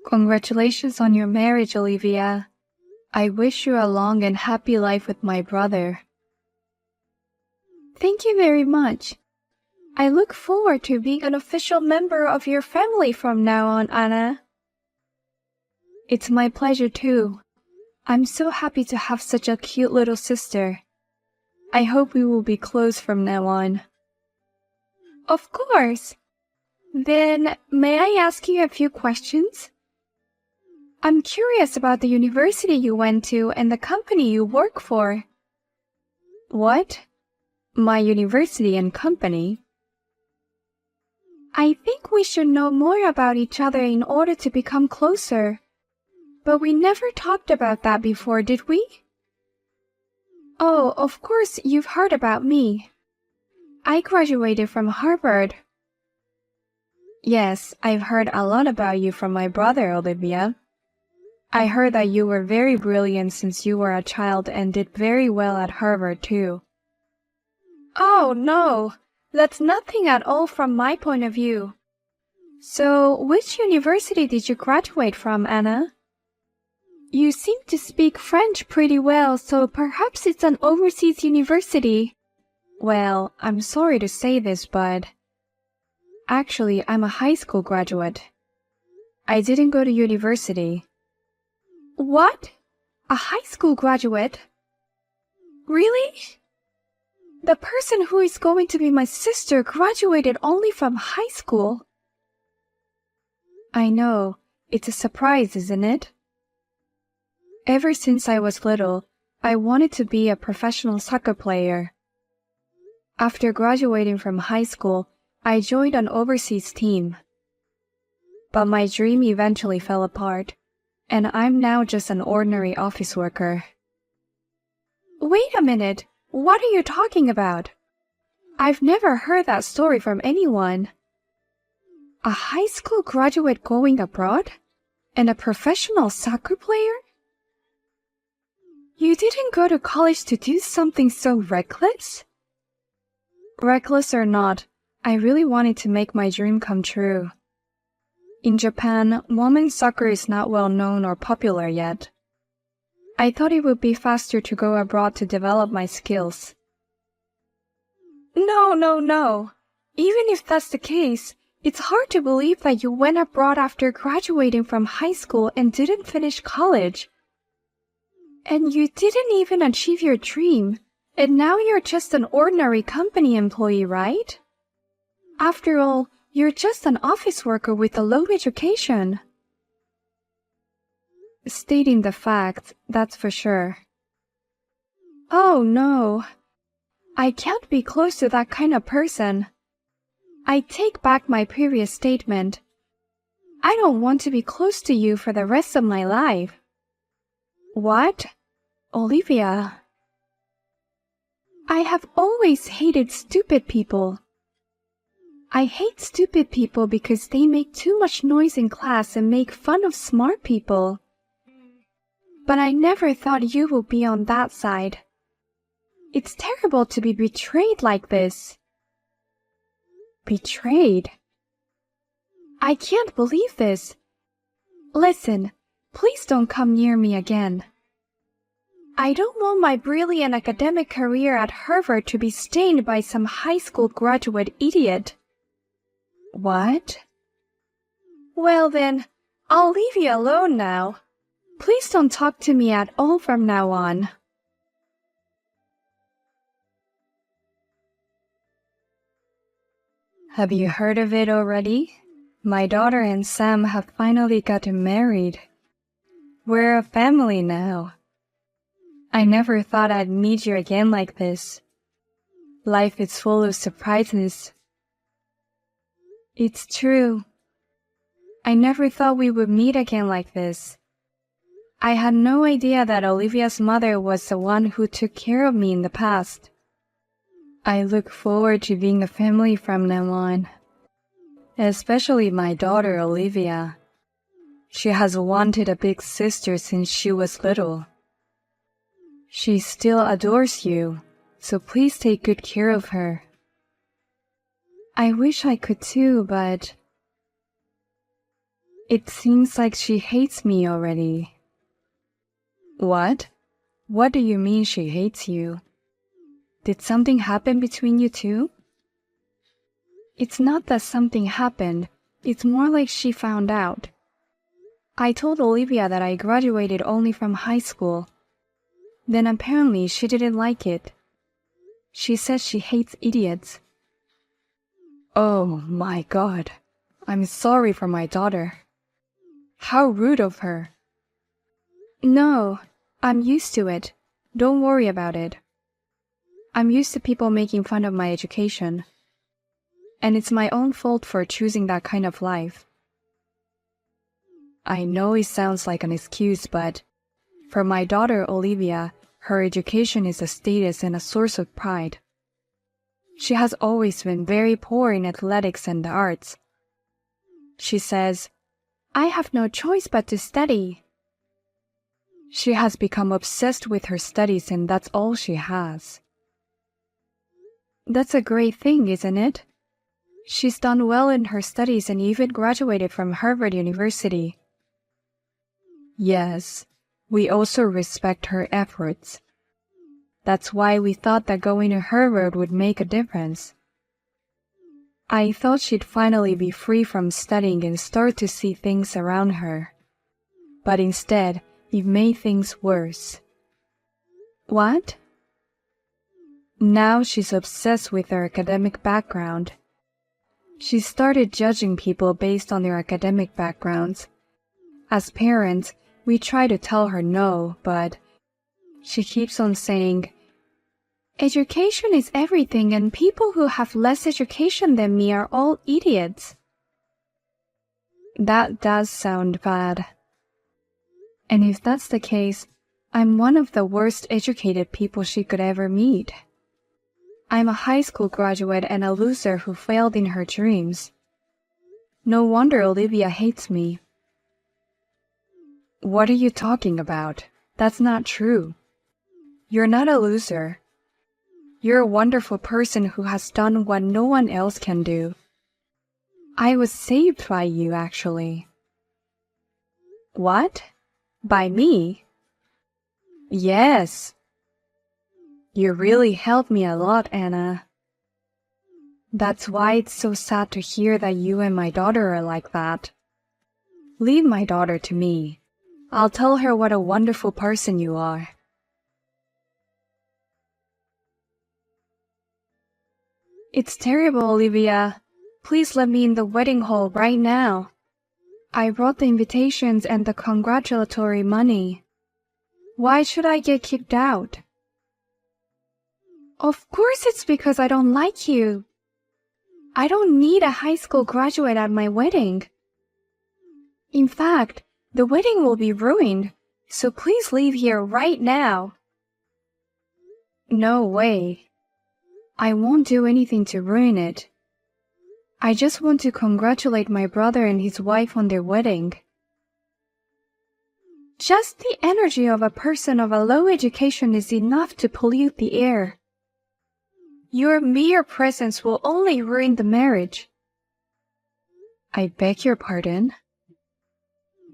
Congratulations on your marriage, Olivia. I wish you a long and happy life with my brother. Thank you very much. I look forward to being an official member of your family from now on, Anna. It's my pleasure too. I'm so happy to have such a cute little sister. I hope we will be close from now on. Of course. Then, may I ask you a few questions? I'm curious about the university you went to and the company you work for. What? My university and company? I think we should know more about each other in order to become closer. But we never talked about that before, did we? Oh, of course you've heard about me. I graduated from Harvard. Yes, I've heard a lot about you from my brother, Olivia. I heard that you were very brilliant since you were a child and did very well at Harvard too. Oh, no, that's nothing at all from my point of view. So, which university did you graduate from, Anna? You seem to speak French pretty well, so perhaps it's an overseas university. Well, I'm sorry to say this, but actually, I'm a high school graduate. I didn't go to university. What? A high school graduate? Really? The person who is going to be my sister graduated only from high school. I know. It's a surprise, isn't it? Ever since I was little, I wanted to be a professional soccer player. After graduating from high school, I joined an overseas team. But my dream eventually fell apart, and I'm now just an ordinary office worker. Wait a minute, what are you talking about? I've never heard that story from anyone. A high school graduate going abroad? And a professional soccer player? You didn't go to college to do something so reckless? Reckless or not, I really wanted to make my dream come true. In Japan, women's soccer is not well known or popular yet. I thought it would be faster to go abroad to develop my skills. No. Even if that's the case, it's hard to believe that you went abroad after graduating from high school and didn't finish college. And you didn't even achieve your dream, and now you're just an ordinary company employee, right? After all, you're just an office worker with a low education. Stating the fact, that's for sure. Oh no. I can't be close to that kind of person. I take back my previous statement. I don't want to be close to you for the rest of my life. What? Olivia. I have always hated stupid people. I hate stupid people because they make too much noise in class and make fun of smart people. But I never thought you would be on that side. It's terrible to be betrayed like this. Betrayed? I can't believe this. Listen, please don't come near me again. I don't want my brilliant academic career at Harvard to be stained by some high school graduate idiot. What? Well then, I'll leave you alone now. Please don't talk to me at all from now on. Have you heard of it already? My daughter and Sam have finally gotten married. We're a family now. I never thought I'd meet you again like this. Life is full of surprises. It's true. I never thought we would meet again like this. I had no idea that Olivia's mother was the one who took care of me in the past. I look forward to being a family from now on. Especially my daughter Olivia. She has wanted a big sister since she was little. She still adores you, so please take good care of her. I wish I could too, but It seems like she hates me already. What? What do you mean she hates you? Did something happen between you two? It's not that something happened, it's more like she found out. I told Olivia that I graduated only from high school. Then apparently she didn't like it. She says she hates idiots. Oh my God. I'm sorry for my daughter. How rude of her. No, I'm used to it. Don't worry about it. I'm used to people making fun of my education. And it's my own fault for choosing that kind of life. I know it sounds like an excuse, but for my daughter Olivia, her education is a status and a source of pride. She has always been very poor in athletics and the arts. She says, I have no choice but to study. She has become obsessed with her studies and that's all she has. That's a great thing, isn't it? She's done well in her studies and even graduated from Harvard University. Yes, we also respect her efforts. That's why we thought that going to Harvard would make a difference. I thought she'd finally be free from studying and start to see things around her. But instead, it made things worse. What? Now she's obsessed with her academic background. She started judging people based on their academic backgrounds. As parents, we try to tell her no, but she keeps on saying, education is everything and people who have less education than me are all idiots. That does sound bad. And if that's the case, I'm one of the worst educated people she could ever meet. I'm a high school graduate and a loser who failed in her dreams. No wonder Olivia hates me. What are you talking about? That's not true. You're not a loser. You're a wonderful person who has done what no one else can do. I was saved by you, actually. What? By me? Yes. You really helped me a lot, Anna. That's why it's so sad to hear that you and my daughter are like that. Leave my daughter to me. I'll tell her what a wonderful person you are. It's terrible, Olivia. Please let me in the wedding hall right now. I brought the invitations and the congratulatory money. Why should I get kicked out? Of course it's because I don't like you. I don't need a high school graduate at my wedding. In fact, the wedding will be ruined, so please leave here right now. No way. I won't do anything to ruin it. I just want to congratulate my brother and his wife on their wedding. Just the energy of a person of a low education is enough to pollute the air. Your mere presence will only ruin the marriage. I beg your pardon?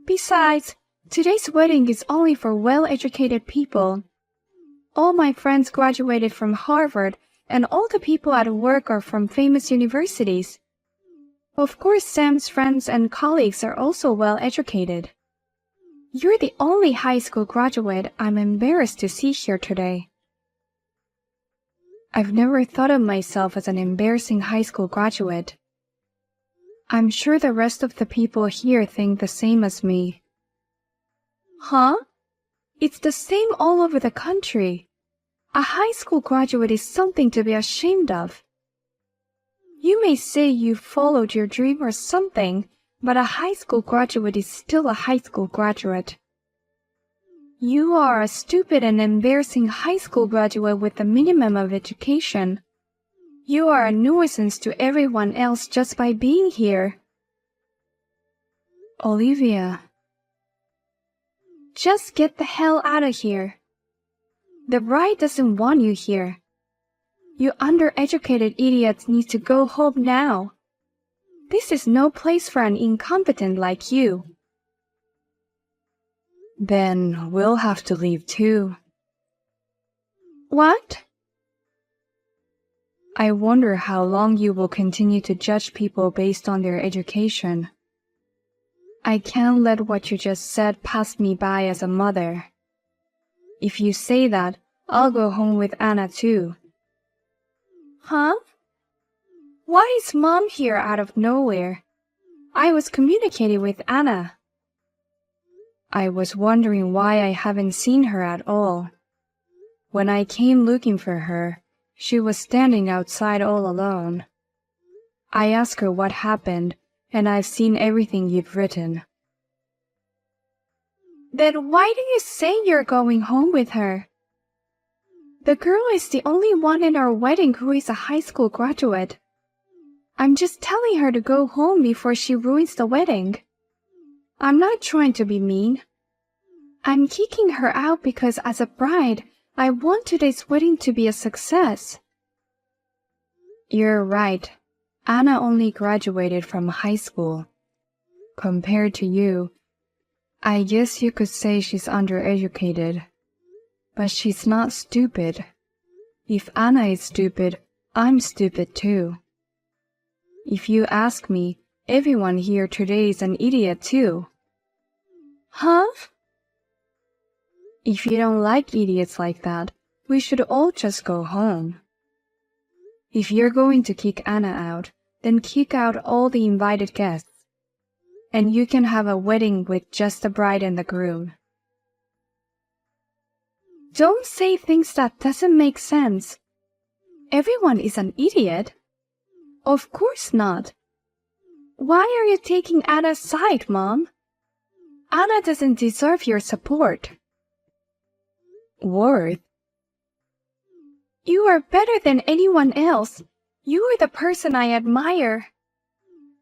Besides, today's wedding is only for well-educated people. All my friends graduated from Harvard, and all the people at work are from famous universities. Of course, Sam's friends and colleagues are also well-educated. You're the only high school graduate I'm embarrassed to see here today. I've never thought of myself as an embarrassing high school graduate. I'm sure the rest of the people here think the same as me. Huh? It's the same all over the country. A high school graduate is something to be ashamed of. You may say you followed your dream or something, but a high school graduate is still a high school graduate. You are a stupid and embarrassing high school graduate with a minimum of education. You are a nuisance to everyone else just by being here. Olivia. Just get the hell out of here. The bride doesn't want you here. You undereducated idiots need to go home now. This is no place for an incompetent like you. Then we'll have to leave too. What? I wonder how long you will continue to judge people based on their education. I can't let what you just said pass me by as a mother. If you say that, I'll go home with Anna too. Huh? Why is Mom here out of nowhere? I was communicating with Anna. I was wondering why I haven't seen her at all. When I came looking for her, she was standing outside all alone. I asked her what happened, and I've seen everything you've written. Then why do you say you're going home with her? The girl is the only one in our wedding who is a high school graduate. I'm just telling her to go home before she ruins the wedding. I'm not trying to be mean. I'm kicking her out because as a bride, I want today's wedding to be a success. You're right. Anna only graduated from high school. Compared to you, I guess you could say she's undereducated. But she's not stupid. If Anna is stupid, I'm stupid too. If you ask me, everyone here today is an idiot too. Huh? If you don't like idiots like that, we should all just go home. If you're going to kick Anna out, then kick out all the invited guests. And you can have a wedding with just the bride and the groom. Don't say things that doesn't make sense. Everyone is an idiot. Of course not. Why are you taking Anna's side, Mom? Anna doesn't deserve your support. Worth? You are better than anyone else. You are the person I admire.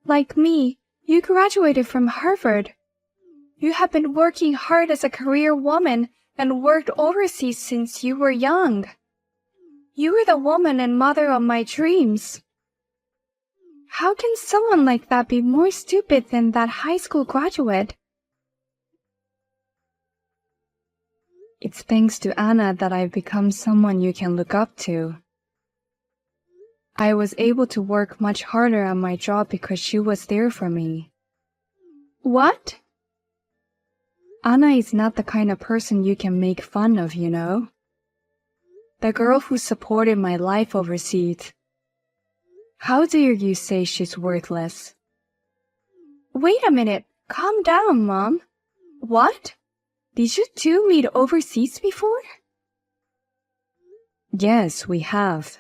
Like me, you graduated from Harvard. You have been working hard as a career woman and worked overseas since you were young. You are the woman and mother of my dreams. How can someone like that be more stupid than that high school graduate? It's thanks to Anna that I've become someone you can look up to. I was able to work much harder on my job because she was there for me. What? Anna is not the kind of person you can make fun of, you know? The girl who supported my life overseas. How dare you say she's worthless? Wait a minute. Calm down, Mom. What? Did you two meet overseas before? Yes, we have.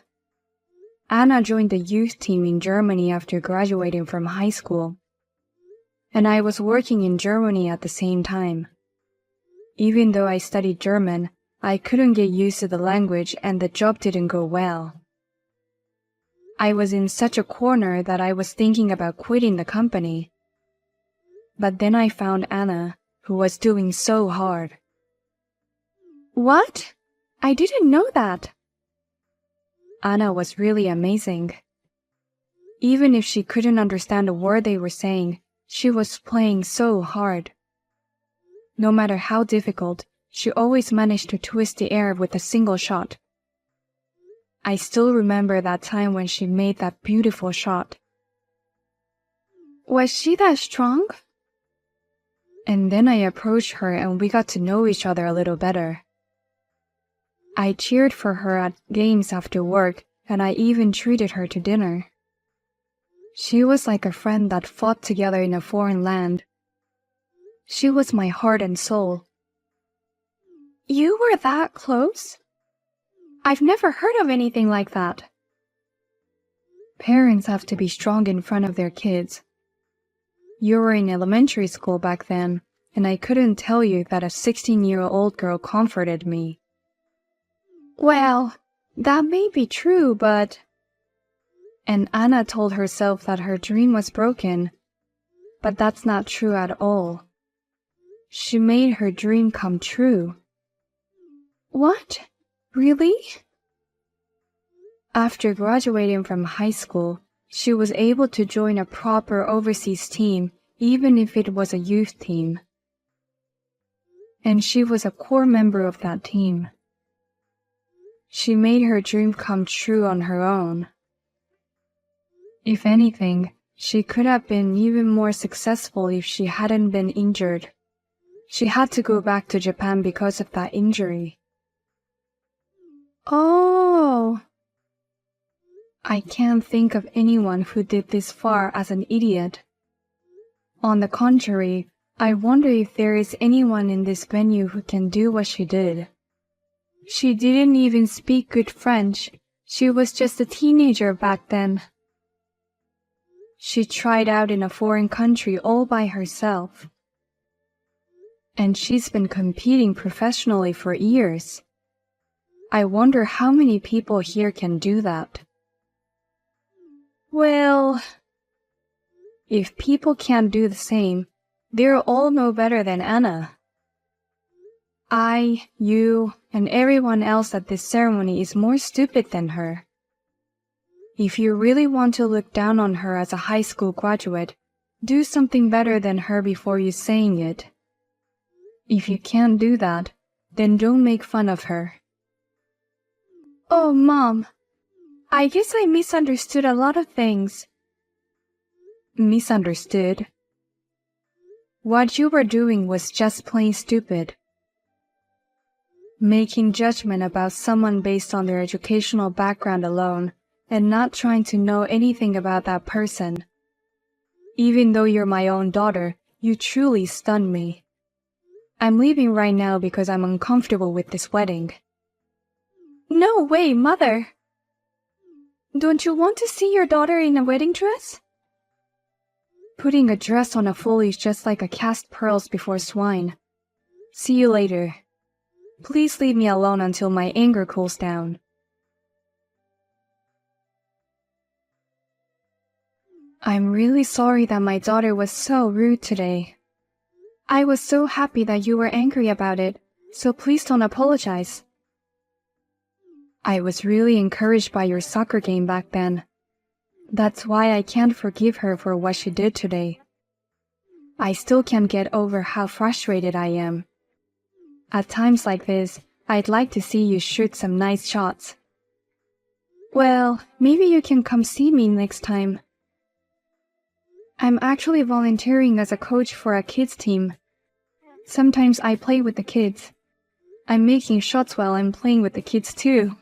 Anna joined the youth team in Germany after graduating from high school. And I was working in Germany at the same time. Even though I studied German, I couldn't get used to the language and the job didn't go well. I was in such a corner that I was thinking about quitting the company. But then I found Anna, who was doing so hard. What? I didn't know that. Anna was really amazing. Even if she couldn't understand a word they were saying, she was playing so hard. No matter how difficult, she always managed to twist the air with a single shot. I still remember that time when she made that beautiful shot. Was she that strong? And then I approached her and we got to know each other a little better. I cheered for her at games after work and I even treated her to dinner. She was like a friend that fought together in a foreign land. She was my heart and soul. You were that close? I've never heard of anything like that. Parents have to be strong in front of their kids. You were in elementary school back then, and I couldn't tell you that a 16-year-old girl comforted me. Well, that may be true, but... And Anna told herself that her dream was broken, but that's not true at all. She made her dream come true. What? Really? After graduating from high school, She was able to join a proper overseas team, even if it was a youth team. And she was a core member of that team. She made her dream come true on her own. If anything, she could have been even more successful if she hadn't been injured. She had to go back to Japan because of that injury. Oh. I can't think of anyone who did this far as an idiot. On the contrary, I wonder if there is anyone in this venue who can do what she did. She didn't even speak good French. She was just a teenager back then. She tried out in a foreign country all by herself. And she's been competing professionally for years. I wonder how many people here can do that. Well, if people can't do the same, they're all no better than Anna. I, you, and everyone else at this ceremony is more stupid than her. If you really want to look down on her as a high school graduate, do something better than her before you saying it. If you can't do that, then don't make fun of her. Oh, Mom, I guess I misunderstood a lot of things. Misunderstood? What you were doing was just plain stupid. Making judgment about someone based on their educational background alone, and not trying to know anything about that person. Even though you're my own daughter, you truly stunned me. I'm leaving right now because I'm uncomfortable with this wedding. No way, Mother! Don't you want to see your daughter in a wedding dress? Putting a dress on a fool is just like a cast pearls before swine. See you later. Please leave me alone until my anger cools down. I'm really sorry that my daughter was so rude today. I was so happy that you were angry about it, so please don't apologize. I was really encouraged by your soccer game back then. That's why I can't forgive her for what she did today. I still can't get over how frustrated I am. At times like this, I'd like to see you shoot some nice shots. Well, maybe you can come see me next time. I'm actually volunteering as a coach for a kids team. Sometimes I play with the kids. I'm making shots while I'm playing with the kids too.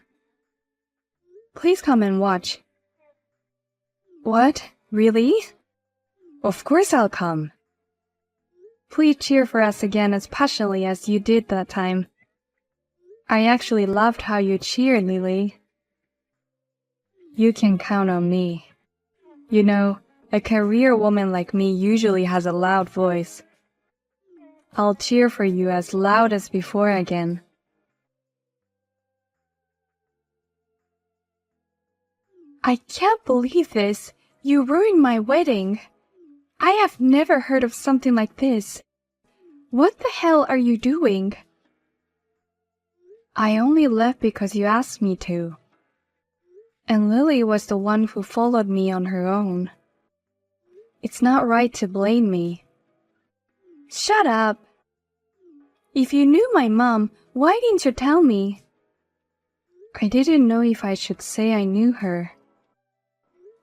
Please come and watch. What? Really? Of course I'll come. Please cheer for us again as passionately as you did that time. I actually loved how you cheered, Lily. You can count on me. You know, a career woman like me usually has a loud voice. I'll cheer for you as loud as before again. I can't believe this. You ruined my wedding. I have never heard of something like this. What the hell are you doing? I only left because you asked me to. And Lily was the one who followed me on her own. It's not right to blame me. Shut up. If you knew my mom, why didn't you tell me? I didn't know if I should say I knew her.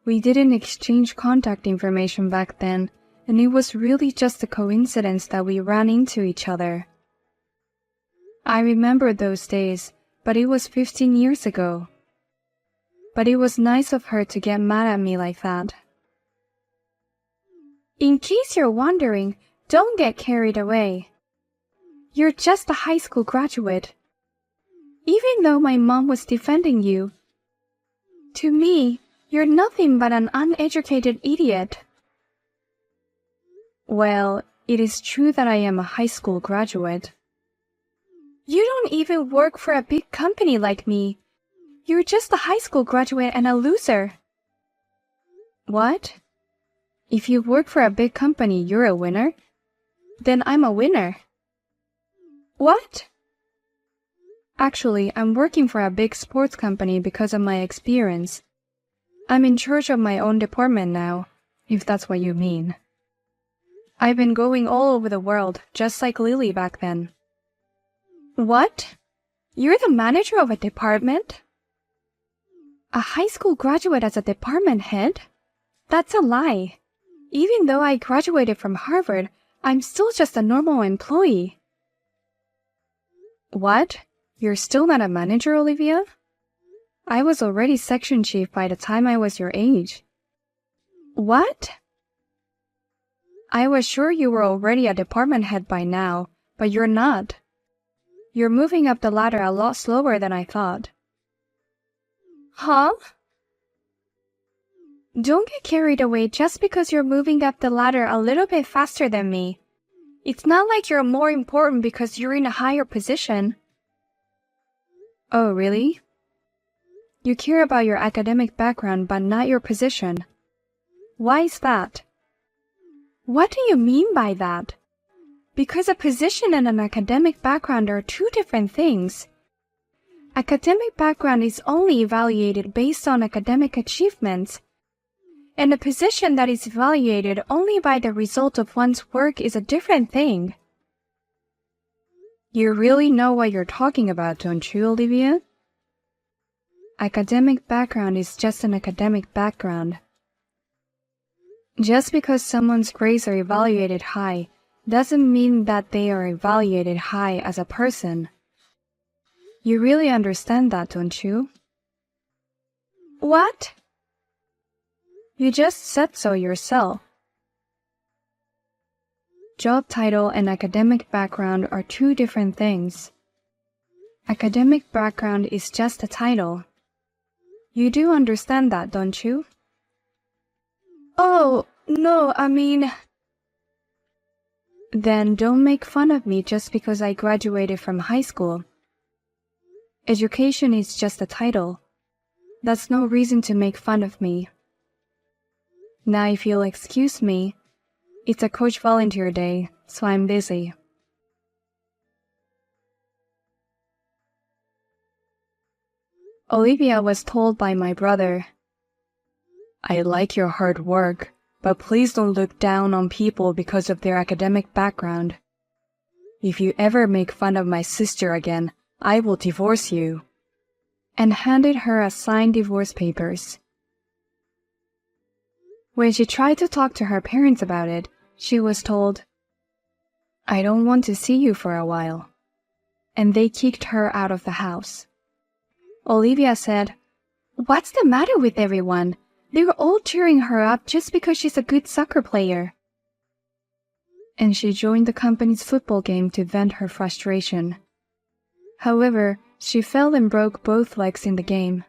We didn't exchange contact information back then, and it was really just a coincidence that we ran into each other. I remember those days, but it was 15 years ago. But it was nice of her to get mad at me like that. In case you're wondering, don't get carried away. You're just a high school graduate. Even though my mom was defending you, to me, you're nothing but an uneducated idiot. Well, it is true that I am a high school graduate. You don't even work for a big company like me. You're just a high school graduate and a loser. What? If you work for a big company, you're a winner? Then I'm a winner. What? Actually, I'm working for a big sports company because of my experience. I'm in charge of my own department now, if that's what you mean. I've been going all over the world, just like Lily back then. What? You're the manager of a department? A high school graduate as a department head? That's a lie. Even though I graduated from Harvard, I'm still just a normal employee. What? You're still not a manager, Olivia? I was already section chief by the time I was your age. What? I was sure you were already a department head by now, but you're not. You're moving up the ladder a lot slower than I thought. Huh? Don't get carried away just because you're moving up the ladder a little bit faster than me. It's not like you're more important because you're in a higher position. Oh, really? You care about your academic background but not your position. Why is that? What do you mean by that? Because a position and an academic background are two different things. Academic background is only evaluated based on academic achievements, and a position that is evaluated only by the result of one's work is a different thing. You really know what you're talking about, don't you, Olivia? Academic background is just an academic background. Just because someone's grades are evaluated high doesn't mean that they are evaluated high as a person. You really understand that, don't you? What? You just said so yourself. Job title and academic background are two different things. Academic background is just a title. You do understand that, don't you? Oh, no, I mean... Then don't make fun of me just because I graduated from high school. Education is just a title. That's no reason to make fun of me. Now if you'll excuse me, it's a coach volunteer day, so I'm busy. Olivia was told by my brother, I like your hard work, but please don't look down on people because of their academic background. If you ever make fun of my sister again, I will divorce you. And handed her a signed divorce papers. When she tried to talk to her parents about it, she was told, I don't want to see you for a while. And they kicked her out of the house. Olivia said, What's the matter with everyone? They were all cheering her up just because she's a good soccer player. And she joined the company's football game to vent her frustration. However, she fell and broke both legs in the game.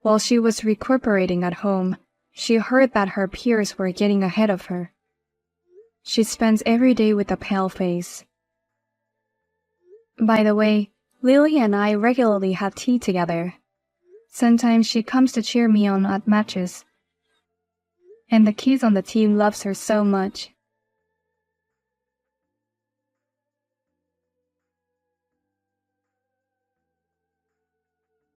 While she was recuperating at home, she heard that her peers were getting ahead of her. She spends every day with a pale face. By the way, Lily and I regularly have tea together. Sometimes she comes to cheer me on at matches. And the kids on the team loves her so much.